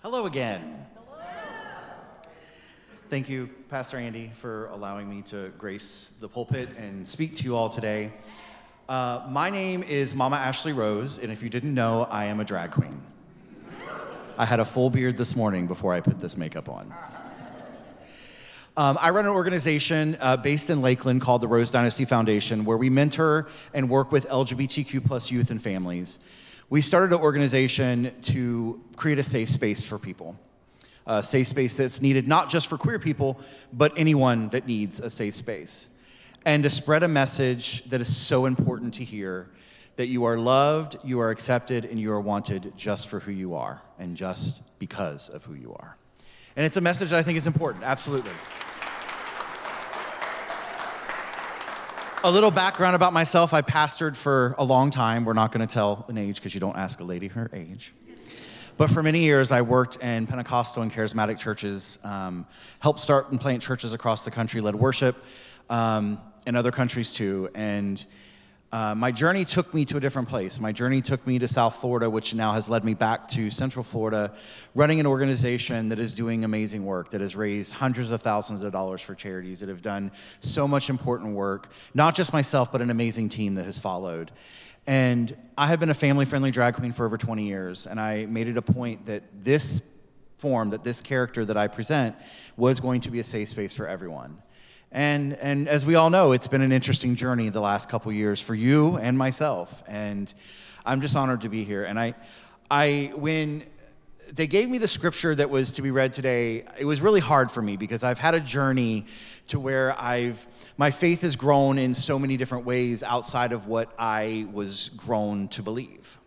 Hello again. Thank you, Pastor Andy, for allowing me to grace the pulpit and speak to you all today. My name is Mama Ashley Rose, and if you didn't know, I am a drag queen. I had a full beard this morning before I put this makeup on. I run an organization based in Lakeland called the Rose Dynasty Foundation, where we mentor and work with LGBTQ plus youth and families. We started an organization to create a safe space for people. A safe space that's needed not just for queer people, but anyone that needs a safe space. And to spread a message that is so important to hear, that you are loved, you are accepted, and you are wanted just for who you are, and just because of who you are. And it's a message that I think is important, absolutely. A little background about myself. I pastored for a long time. We're not going to tell an age because you don't ask a lady her age. But for many years, I worked in Pentecostal and charismatic churches, helped start and plant churches across the country, led worship in other countries too. And my journey took me to a different place. My journey took me to South Florida, which now has led me back to Central Florida, running an organization that is doing amazing work, that has raised hundreds of thousands of dollars for charities, that have done so much important work, not just myself, but an amazing team that has followed. And I have been a family-friendly drag queen for over 20 years, and I made it a point that this form, that this character that I present was going to be a safe space for everyone. And as we all know, it's been an interesting journey the last couple years for you and myself. And I'm just honored to be here. And I when they gave me the scripture that was to be read today, it was really hard for me because I've had a journey to where my faith has grown in so many different ways outside of what I was grown to believe.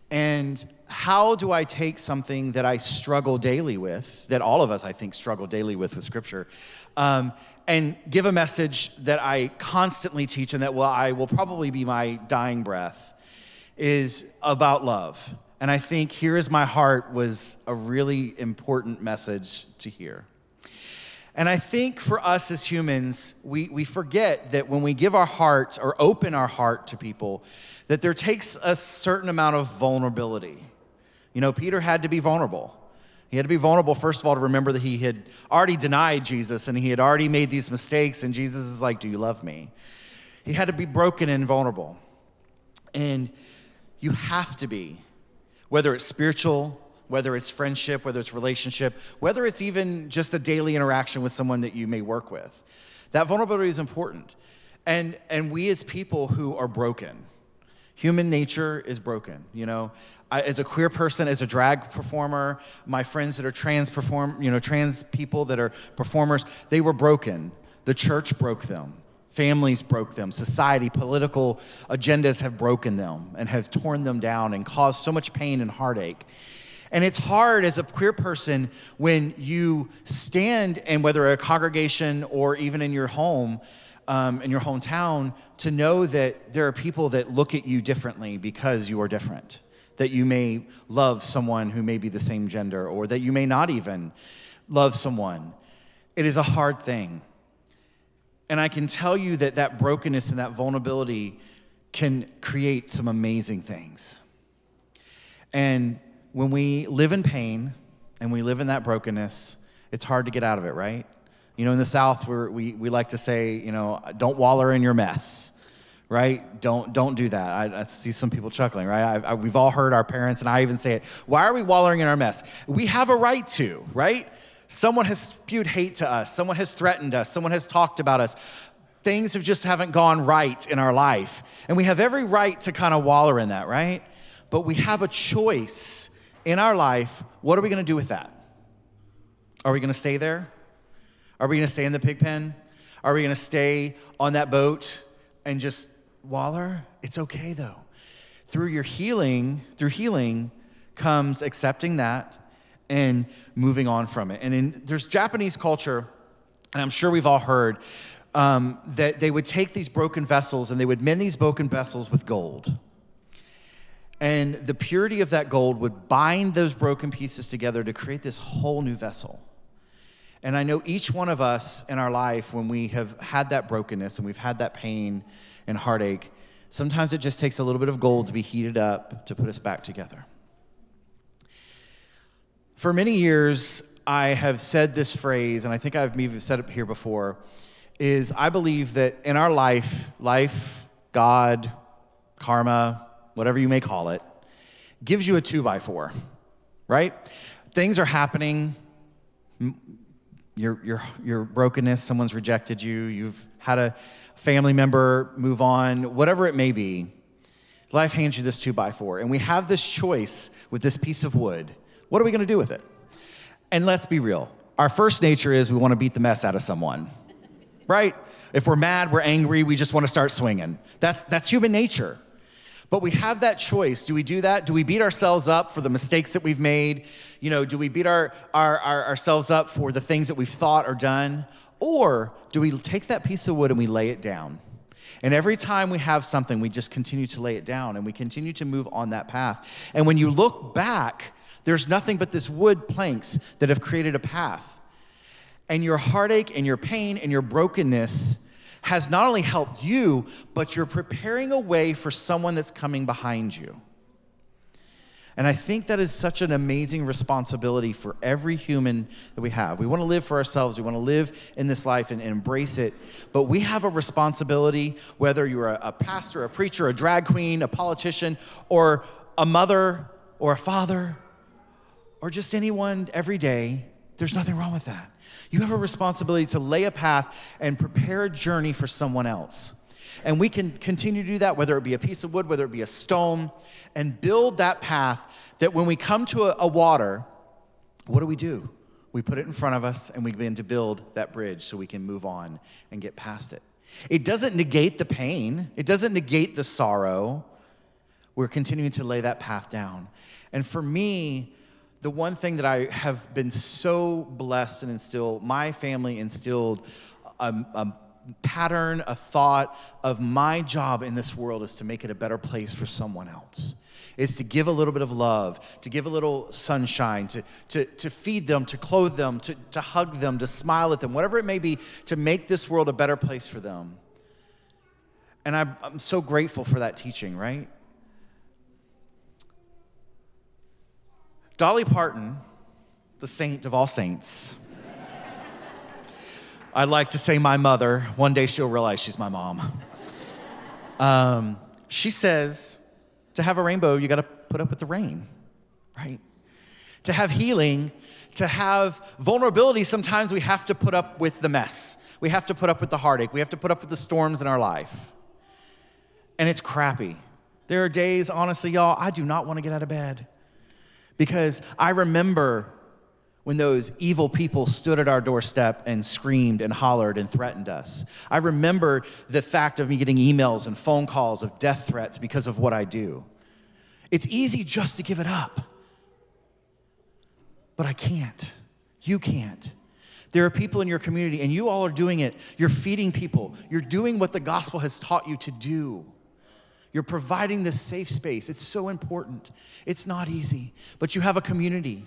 And how do I take something that I struggle daily with, that all of us, I think, struggle daily with Scripture, and give a message that I constantly teach and that I will probably be my dying breath, is about love. And I think Here Is My Heart was a really important message to hear. And I think for us as humans, we forget that when we give our heart or open our heart to people, that there takes a certain amount of vulnerability. You know, Peter had to be vulnerable. He had to be vulnerable, first of all, to remember that he had already denied Jesus and he had already made these mistakes, and Jesus is like, do you love me? He had to be broken and vulnerable. And you have to be, whether it's spiritual, whether it's friendship, whether it's relationship, whether it's even just a daily interaction with someone that you may work with. That vulnerability is important. And we as people who are broken, human nature is broken. You know, as a queer person, as a drag performer, my friends that are trans people that are performers, they were broken. The church broke them. Families broke them. Society, political agendas have broken them and have torn them down and caused so much pain and heartache. And it's hard as a queer person when you stand in whether a congregation or even in your home, in your hometown, to know that there are people that look at you differently because you are different. That you may love someone who may be the same gender, or that you may not even love someone. It is a hard thing. And I can tell you that brokenness and that vulnerability can create some amazing things. And when we live in pain and we live in that brokenness, it's hard to get out of it, right? You know, in the South, we like to say, you know, don't waller in your mess, right? Don't do that. I see some people chuckling, right? We've all heard our parents, and I even say it. Why are we wallowing in our mess? We have a right to, right? Someone has spewed hate to us. Someone has threatened us. Someone has talked about us. Things haven't gone right in our life. And we have every right to kind of waller in that, right? But we have a choice in our life. What are we going to do with that? Are we going to stay there? Are we going to stay in the pig pen? Are we going to stay on that boat and just waller? It's okay though. Through healing comes accepting that and moving on from it. And there's Japanese culture, and I'm sure we've all heard, that they would take these broken vessels and they would mend these broken vessels with gold. And the purity of that gold would bind those broken pieces together to create this whole new vessel. And I know each one of us in our life, when we have had that brokenness and we've had that pain and heartache, sometimes it just takes a little bit of gold to be heated up to put us back together. For many years, I have said this phrase, and I think I've even said it here before, is I believe that in our life, God, karma, whatever you may call it, gives you a 2x4, right? Things are happening, your brokenness, someone's rejected you, you've had a family member move on, whatever it may be, life hands you this 2x4, and we have this choice with this piece of wood. What are we gonna do with it? And let's be real, our first nature is we wanna beat the mess out of someone, right? If we're mad, we're angry, we just wanna start swinging. That's human nature. But we have that choice. Do we do that? Do we beat ourselves up for the mistakes that we've made? Do we beat ourselves up for the things that we've thought or done? Or do we take that piece of wood and we lay it down? And every time we have something, we just continue to lay it down and we continue to move on that path. And when you look back, there's nothing but this wood planks that have created a path. And your heartache and your pain and your brokenness has not only helped you, but you're preparing a way for someone that's coming behind you. And I think that is such an amazing responsibility for every human that we have. We want to live for ourselves. We want to live in this life and embrace it. But we have a responsibility, whether you're a pastor, a preacher, a drag queen, a politician, or a mother or a father, or just anyone every day. There's nothing wrong with that. You have a responsibility to lay a path and prepare a journey for someone else. And we can continue to do that, whether it be a piece of wood, whether it be a stone, and build that path that when we come to a water, what do? We put it in front of us and we begin to build that bridge so we can move on and get past it. It doesn't negate the pain. It doesn't negate the sorrow. We're continuing to lay that path down. And for me, the one thing that I have been so blessed and my family instilled a pattern, a thought of my job in this world is to make it a better place for someone else. Is to give a little bit of love, to give a little sunshine, to feed them, to clothe them, to hug them, to smile at them, whatever it may be, to make this world a better place for them. And I'm so grateful for that teaching, right? Dolly Parton, the saint of all saints. I like to say my mother. One day she'll realize she's my mom. She says, to have a rainbow, you gotta put up with the rain, right? To have healing, to have vulnerability, sometimes we have to put up with the mess. We have to put up with the heartache. We have to put up with the storms in our life. And it's crappy. There are days, honestly, y'all, I do not want to get out of bed. Because I remember when those evil people stood at our doorstep and screamed and hollered and threatened us. I remember the fact of me getting emails and phone calls of death threats because of what I do. It's easy just to give it up. But I can't. You can't. There are people in your community, and you all are doing it. You're feeding people. You're doing what the gospel has taught you to do. You're providing this safe space. It's so important. It's not easy, but you have a community,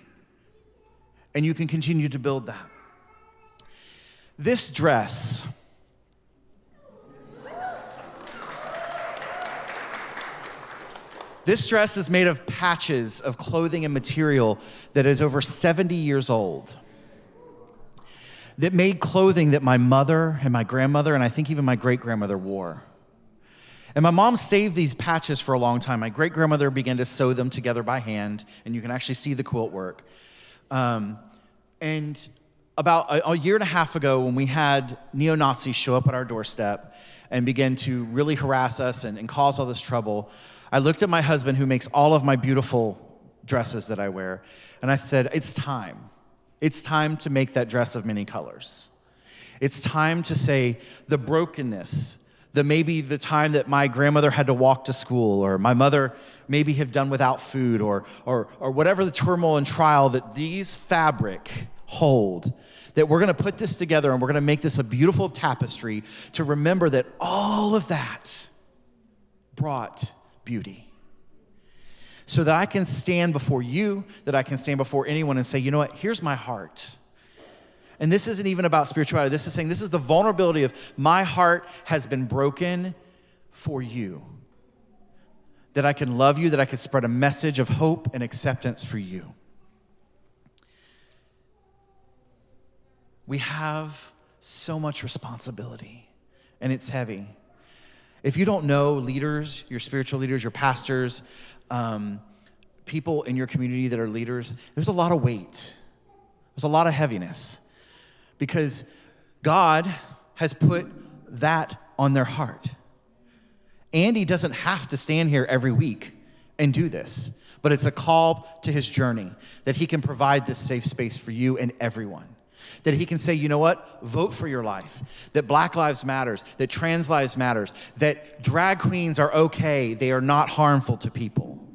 and you can continue to build that. This dress, is made of patches of clothing and material that is over 70 years old, that made clothing that my mother and my grandmother, and I think even my great-grandmother wore. And my mom saved these patches for a long time. My great-grandmother began to sew them together by hand, and you can actually see the quilt work. And about a year and a half ago, when we had neo-Nazis show up at our doorstep and begin to really harass us and cause all this trouble, I looked at my husband, who makes all of my beautiful dresses that I wear, and I said, it's time. It's time to make that dress of many colors. It's time to say the brokenness, maybe the time that my grandmother had to walk to school, or my mother maybe have done without food, or whatever the turmoil and trial that these fabric hold, that we're gonna put this together and we're gonna make this a beautiful tapestry to remember that all of that brought beauty. So that I can stand before you, that I can stand before anyone and say, you know what, here's my heart. And this isn't even about spirituality. This is saying, this is the vulnerability of my heart has been broken for you. That I can love you, that I can spread a message of hope and acceptance for you. We have so much responsibility, and it's heavy. If you don't know leaders, your spiritual leaders, your pastors, people in your community that are leaders, there's a lot of weight. There's a lot of heaviness because God has put that on their heart. Andy doesn't have to stand here every week and do this, but it's a call to his journey that he can provide this safe space for you and everyone. That he can say, you know what, vote for your life. That Black Lives Matters, that trans lives matters, that drag queens are okay, they are not harmful to people.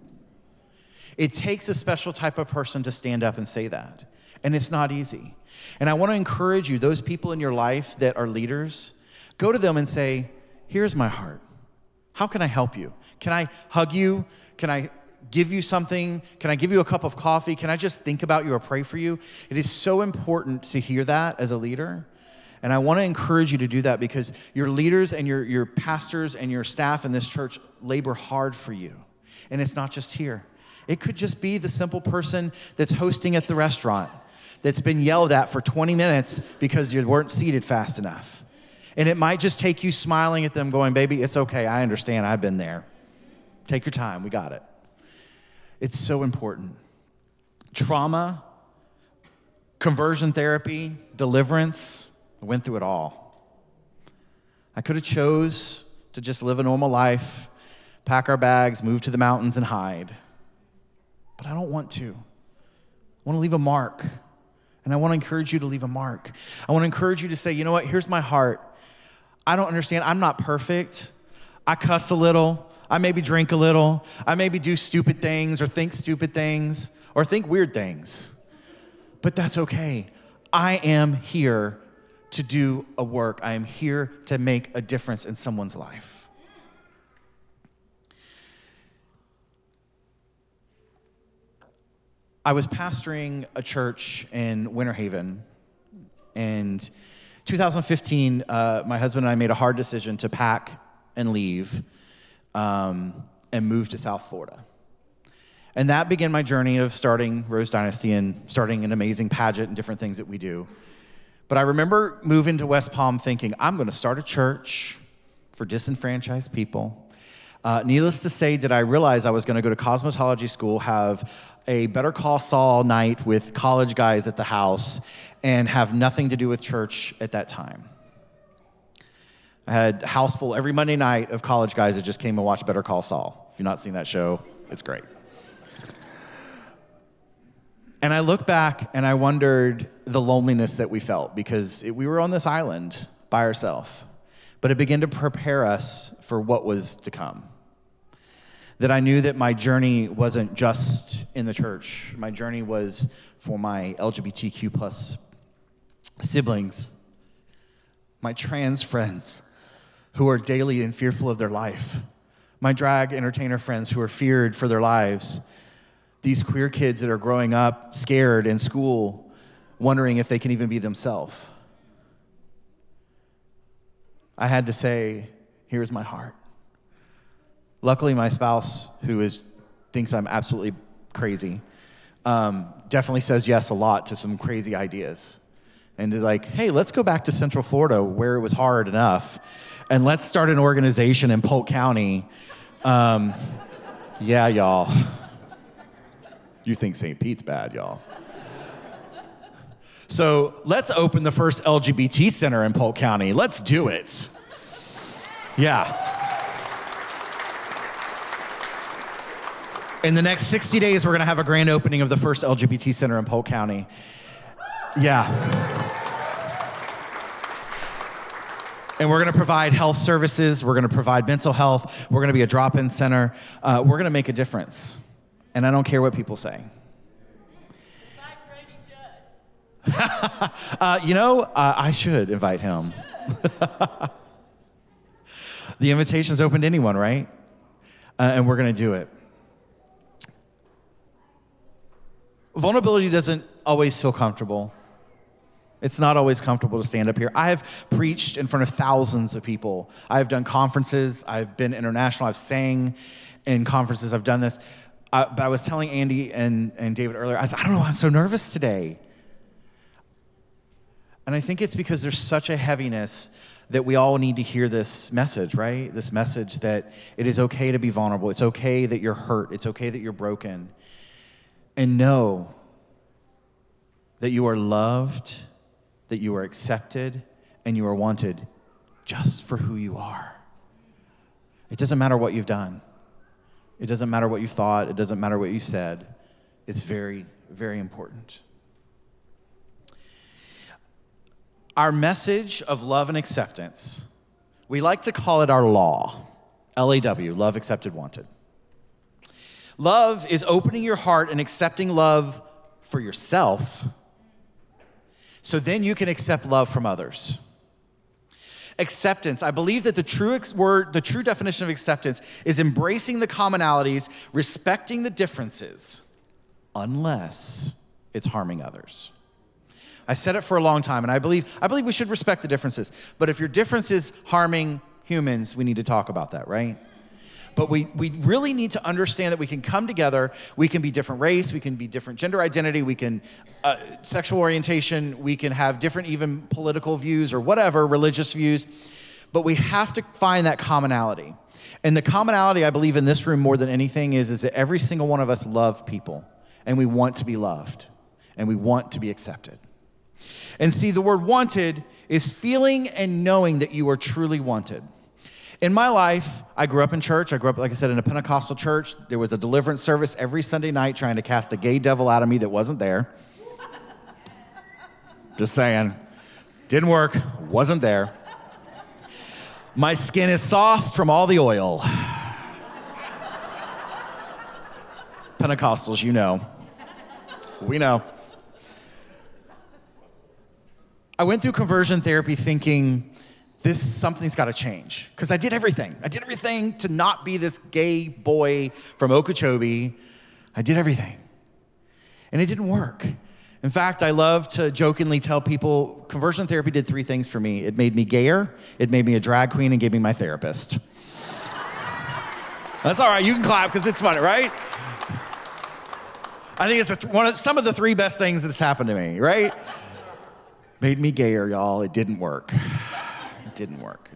It takes a special type of person to stand up and say that. And it's not easy. And I want to encourage you, those people in your life that are leaders, go to them and say, here's my heart. How can I help you? Can I hug you? Can I give you something? Can I give you a cup of coffee? Can I just think about you or pray for you? It is so important to hear that as a leader. And I want to encourage you to do that because your leaders and your pastors and your staff in this church labor hard for you. And it's not just here. It could just be the simple person that's hosting at the restaurant that's been yelled at for 20 minutes because you weren't seated fast enough. And it might just take you smiling at them going, baby, it's okay. I understand. I've been there. Take your time. We got it. It's so important. Trauma, conversion therapy, deliverance, I went through it all. I could have chose to just live a normal life, pack our bags, move to the mountains and hide. But I don't want to. I want to leave a mark. And I want to encourage you to leave a mark. I want to encourage you to say, you know what, here's my heart. I don't understand. I'm not perfect. I cuss a little. I maybe drink a little. I maybe do stupid things or think stupid things or think weird things. But that's okay. I am here to do a work. I am here to make a difference in someone's life. I was pastoring a church in Winter Haven, and 2015, my husband and I made a hard decision to pack and leave and move to South Florida. And that began my journey of starting Rose Dynasty and starting an amazing pageant and different things that we do. But I remember moving to West Palm thinking, I'm going to start a church for disenfranchised people. Needless to say, did I realize I was going to go to cosmetology school, have a Better Call Saul night with college guys at the house, and have nothing to do with church at that time. I had a house full every Monday night of college guys that just came and watched Better Call Saul. If you've not seen that show, it's great. And I look back and I wondered the loneliness that we felt because we were on this island by ourselves. But it began to prepare us for what was to come. That I knew that my journey wasn't just in the church. My journey was for my LGBTQ plus siblings, my trans friends who are daily and fearful of their life, my drag entertainer friends who are feared for their lives, these queer kids that are growing up scared in school, wondering if they can even be themselves. I had to say, here's my heart. Luckily, my spouse, who thinks I'm absolutely crazy, definitely says yes a lot to some crazy ideas. And is like, hey, let's go back to Central Florida where it was hard enough, and let's start an organization in Polk County. Yeah, y'all. You think St. Pete's bad, y'all. So let's open the first LGBT center in Polk County. Let's do it. Yeah. In the next 60 days, we're going to have a grand opening of the first LGBT center in Polk County. Yeah. And we're going to provide health services. We're going to provide mental health. We're going to be a drop-in center. We're going to make a difference. And I don't care what people say. I should invite him. The invitation's open to anyone, right? And we're going to do it. Vulnerability doesn't always feel comfortable. It's not always comfortable to stand up here. I have preached in front of thousands of people. I have done conferences. I've been international. I've sang in conferences. I've done this. But I was telling Andy and David earlier, I don't know why I'm so nervous today. And I think it's because there's such a heaviness that we all need to hear this message, right? This message that it is okay to be vulnerable. It's okay that you're hurt. It's okay that you're broken. And know that you are loved, that you are accepted, and you are wanted just for who you are. It doesn't matter what you've done. It doesn't matter what you thought. It doesn't matter what you said. It's very, very important. Our message of love and acceptance, we like to call it our law, LAW, love, accepted, wanted. Love is opening your heart and accepting love for yourself, so then you can accept love from others. Acceptance, I believe that the true definition of acceptance is embracing the commonalities, respecting the differences, unless it's harming others. I said it for a long time, and I believe we should respect the differences. But if your difference is harming humans, we need to talk about that, right? But we really need to understand that we can come together. We can be different race. We can be different gender identity. We can sexual orientation. We can have different even political views or whatever, religious views. But we have to find that commonality. And the commonality, I believe, in this room more than anything is that every single one of us love people. And we want to be loved. And we want to be accepted. And see, the word wanted is feeling and knowing that you are truly wanted. In my life, I grew up in church. I grew up, like I said, in a Pentecostal church. There was a deliverance service every Sunday night trying to cast a gay devil out of me that wasn't there. Just saying. Didn't work. Wasn't there. My skin is soft from all the oil. Pentecostals, you know. We know. I went through conversion therapy thinking, something's got to change. Because I did everything. I did everything to not be this gay boy from Okeechobee. I did everything. And it didn't work. In fact, I love to jokingly tell people, conversion therapy did 3 things for me. It made me gayer, it made me a drag queen, and gave me my therapist. That's all right, you can clap because it's funny, right? I think it's some of the 3 best things that's happened to me, right? Made me gayer, y'all. It didn't work. It didn't work.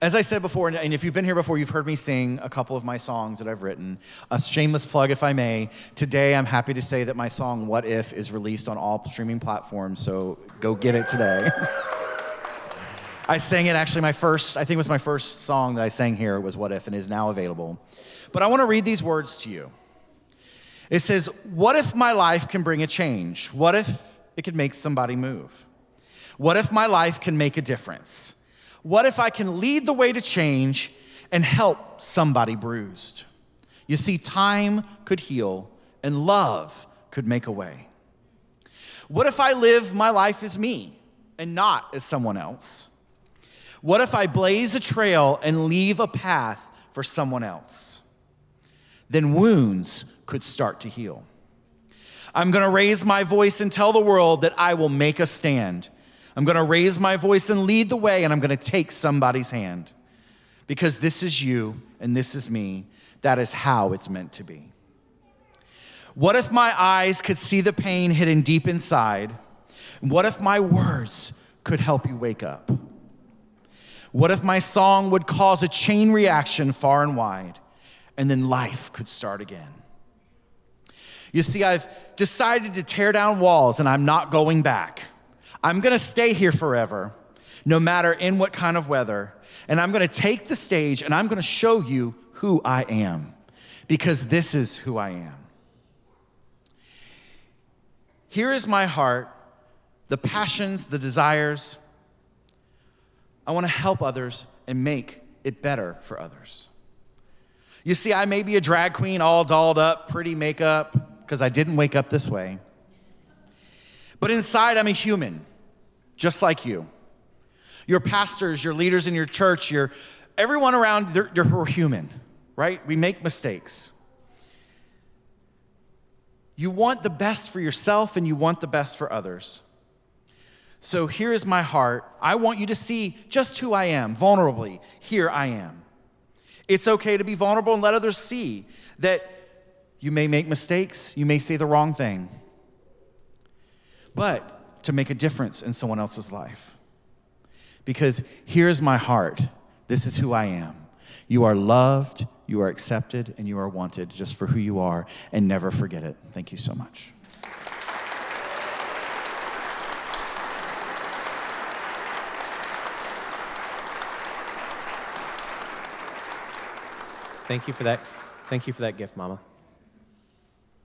As I said before, and if you've been here before, you've heard me sing a couple of my songs that I've written. A shameless plug, if I may. Today, I'm happy to say that my song, What If, is released on all streaming platforms, so go get it today. I sang it actually I think it was my first song that I sang here was What If, and is now available. But I want to read these words to you. It says, what if my life can bring a change? What if it could make somebody move? What if my life can make a difference? What if I can lead the way to change and help somebody bruised? You see, time could heal and love could make a way. What if I live my life as me and not as someone else? What if I blaze a trail and leave a path for someone else? Then wounds could start to heal. I'm going to raise my voice and tell the world that I will make a stand. I'm going to raise my voice and lead the way, and I'm going to take somebody's hand. Because this is you and this is me. That is how it's meant to be. What if my eyes could see the pain hidden deep inside? What if my words could help you wake up? What if my song would cause a chain reaction far and wide, and then life could start again? You see, I've decided to tear down walls, and I'm not going back. I'm going to stay here forever, no matter in what kind of weather. And I'm going to take the stage, and I'm going to show you who I am, because this is who I am. Here is my heart, the passions, the desires. I want to help others and make it better for others. You see, I may be a drag queen, all dolled up, pretty makeup, because I didn't wake up this way. But inside, I'm a human, just like you. Your pastors, your leaders in your church, everyone around, we're human, right? We make mistakes. You want the best for yourself and you want the best for others. So here is my heart. I want you to see just who I am, vulnerably. Here I am. It's okay to be vulnerable and let others see that you may make mistakes, you may say the wrong thing. But to make a difference in someone else's life. Because here's my heart. This is who I am. You are loved, you are accepted, and you are wanted just for who you are, and never forget it. Thank you so much. Thank you for that. Thank you for that gift, Mama.